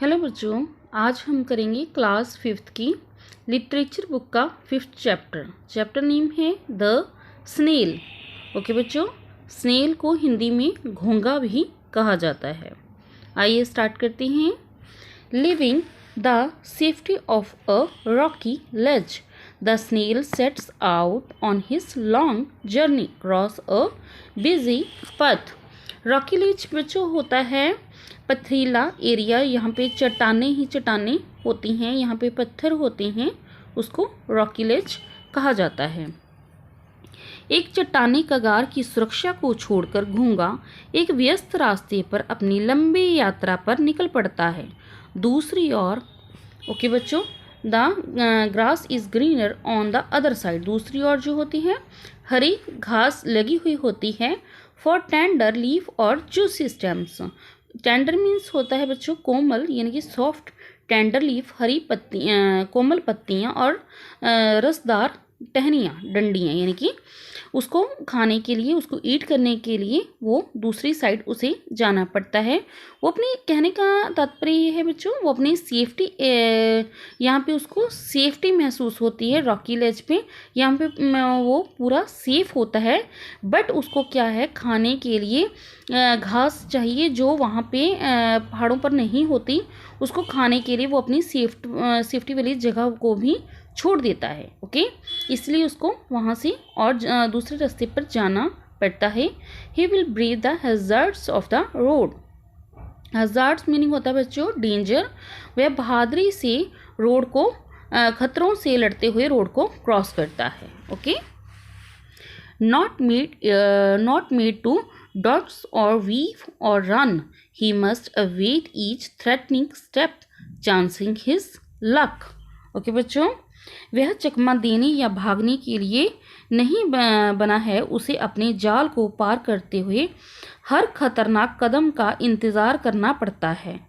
Hello बच्चों, आज हम करेंगे क्लास 5th की लिटरेचर बुक का 5th चैप्टर नेम है द स्नेल। ओके बच्चों, स्नेल को हिंदी में घोंघा भी कहा जाता है। आइए स्टार्ट करते हैं। Leaving the safety of a rocky ledge, the snail sets out on his long journey cross a busy path. Rocky ledge बच्चों होता है पथरीला एरिया, यहाँ पे चट्टाने ही चट्टाने होती हैं, यहाँ पे पत्थर होते हैं, उसको रॉकी लेज कहा जाता है। एक चट्टानी कगार की सुरक्षा को छोड़कर घोंघा एक व्यस्त रास्ते पर अपनी लंबी यात्रा पर निकल पड़ता है। दूसरी ओर ओके बच्चों, the grass is greener on the other side, दूसरी ओर जो होती है हरी घास लगी हुई होती है। फॉर टेंडर लीफ और जूसी स्टेम्स, टेंडर मीन्स होता है बच्चों कोमल, यानी कि सॉफ्ट। टेंडर लीफ हरी पत्तियाँ, कोमल पत्तियाँ और रसदार टहनियाँ, डंडियाँ, यानी कि उसको खाने के लिए, उसको ईट करने के लिए वो दूसरी साइड उसे जाना पड़ता है। वो अपने कहने का तात्पर्य ये है बच्चों, वो अपनी सेफ्टी, यहाँ पे उसको सेफ्टी महसूस होती है रॉकी लेज पे, यहाँ पे वो पूरा सेफ होता है। बट उसको क्या है, खाने के लिए घास चाहिए जो वहाँ पे पहाड़ों पर नहीं होती। उसको खाने के लिए वो अपनी सेफ्टी वाली जगह को भी छोड़ देता है। ओके, इसलिए उसको वहाँ से और दूसरे रास्ते पर जाना पड़ता है। He will brave the hazards of the road. Hazards meaning होता है बच्चों डेंजर। वह बहादुरी से रोड को खतरों से लड़ते हुए रोड को क्रॉस करता है। Okay, not made to dodge or weave or run, he must await each threatening step, chancing his luck. Okay बच्चों, वह चकमा देने या भागने के लिए नहीं बना है, उसे अपने जाल को पार करते हुए हर खतरनाक कदम का इंतज़ार करना पड़ता है।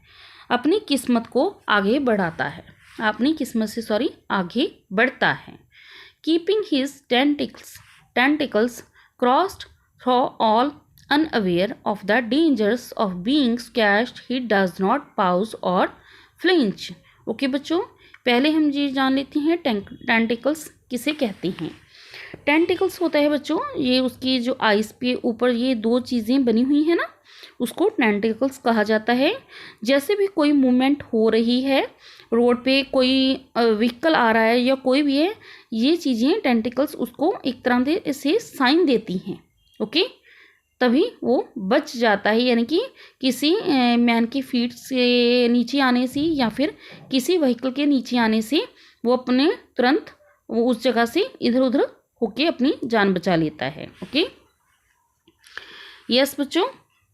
अपनी किस्मत को आगे बढ़ाता है, अपनी किस्मत से आगे बढ़ता है। Keeping his tentacles crossed through all unaware of the dangers of being scratched, he does not pause or flinch. Okay बच्चों, पहले हम ये जान लेते हैं टेंटिकल्स किसे कहते हैं। टेंटिकल्स होता है बच्चों, ये उसकी जो आइस पे ऊपर ये दो चीज़ें बनी हुई हैं ना, उसको टेंटिकल्स कहा जाता है। जैसे भी कोई मूवमेंट हो रही है, रोड पे कोई व्हीकल आ रहा है या कोई भी है, ये चीज़ें टेंटिकल्स उसको एक तरह से साइन देती हैं। ओके, तभी वो बच जाता है, यानी कि किसी मैन की फीट से नीचे आने से या फिर किसी व्हीकल के नीचे आने से वो अपने तुरंत वो उस जगह से इधर उधर होके अपनी जान बचा लेता है। ओके, यस बच्चों,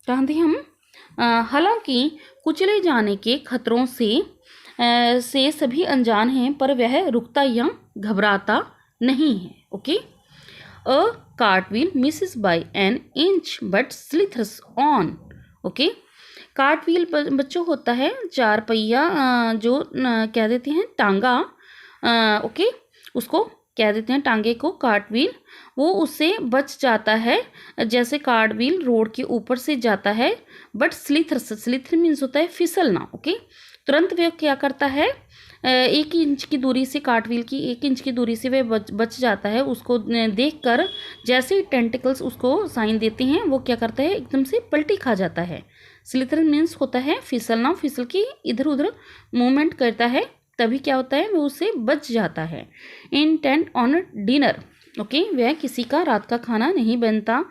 कहाँ थे हम। हालांकि कुचले जाने के खतरों से सभी अनजान हैं, पर वह रुकता या घबराता नहीं है। Okay, A cartwheel misses by an inch but slithers on. Okay, cartwheel बच्चों होता है चार पहिया, जो कह देते हैं टांगा। ओके, उसको कह देते हैं टांगे को कार्टव्हील। वो उससे बच जाता है जैसे कार्टव्हील रोड के ऊपर से जाता है। बट स्लिथर मीन्स होता है फिसलना। ओके, तुरंत वह क्या करता है, 1 इंच की दूरी से, कार्टव्हील की 1 इंच की दूरी से वह बच जाता है। उसको देखकर जैसे ही टेंटिकल्स उसको साइन देते हैं, वो क्या करता है, एकदम से पलटी खा जाता है। स्लिथर मीन्स होता है फिसलना, फिसल के इधर उधर मूवमेंट करता है, तभी क्या होता है, वो उससे बच जाता है। इंटेंट ऑन डिनर, ओके, वह किसी का रात का खाना नहीं बनता।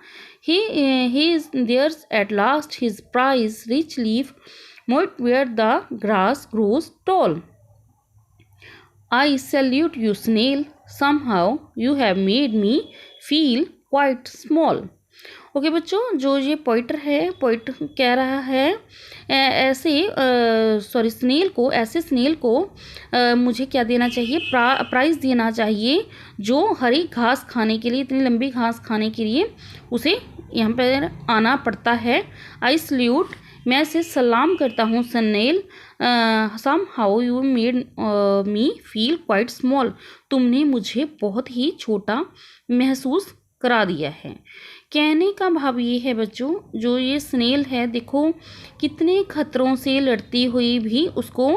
He is there's at last his prize rich leaf mote where the grass grows tall. I salute you, snail. Somehow you have made me feel quite small. Okay बच्चों, जो ये पोइट कह रहा है स्नेल को मुझे क्या देना चाहिए, प्राइज़ देना चाहिए, जो हरी घास खाने के लिए, इतनी लंबी घास खाने के लिए उसे यहाँ पर आना पड़ता है। आई सल्यूट, मैं इसे सलाम करता हूँ snail. Somehow you made me feel quite small, तुमने मुझे बहुत ही छोटा महसूस करा दिया है। कहने का भाव ये है बच्चों, जो ये स्नेल है देखो कितने खतरों से लड़ती हुई भी उसको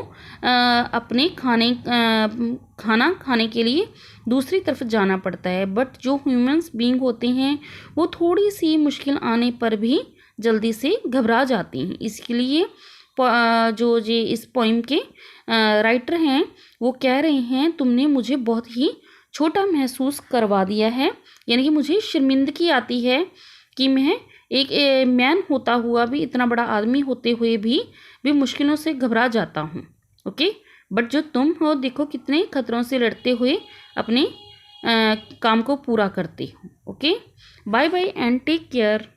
अपने खाना खाने के लिए दूसरी तरफ जाना पड़ता है। बट जो ह्यूमंस बीइंग होते हैं वो थोड़ी सी मुश्किल आने पर भी जल्दी से घबरा जाती हैं। इसके लिए जो ये इस पोइम के राइटर हैं वो कह रहे हैं तुमने मुझे बहुत ही छोटा महसूस करवा दिया है, यानी कि मुझे शर्मिंदगी आती है कि मैं एक मैन होता हुआ भी, इतना बड़ा आदमी होते हुए भी मुश्किलों से घबरा जाता हूँ। ओके, बट जो तुम हो देखो कितने खतरों से लड़ते हुए अपने काम को पूरा करते हो। Okay, bye bye and take care.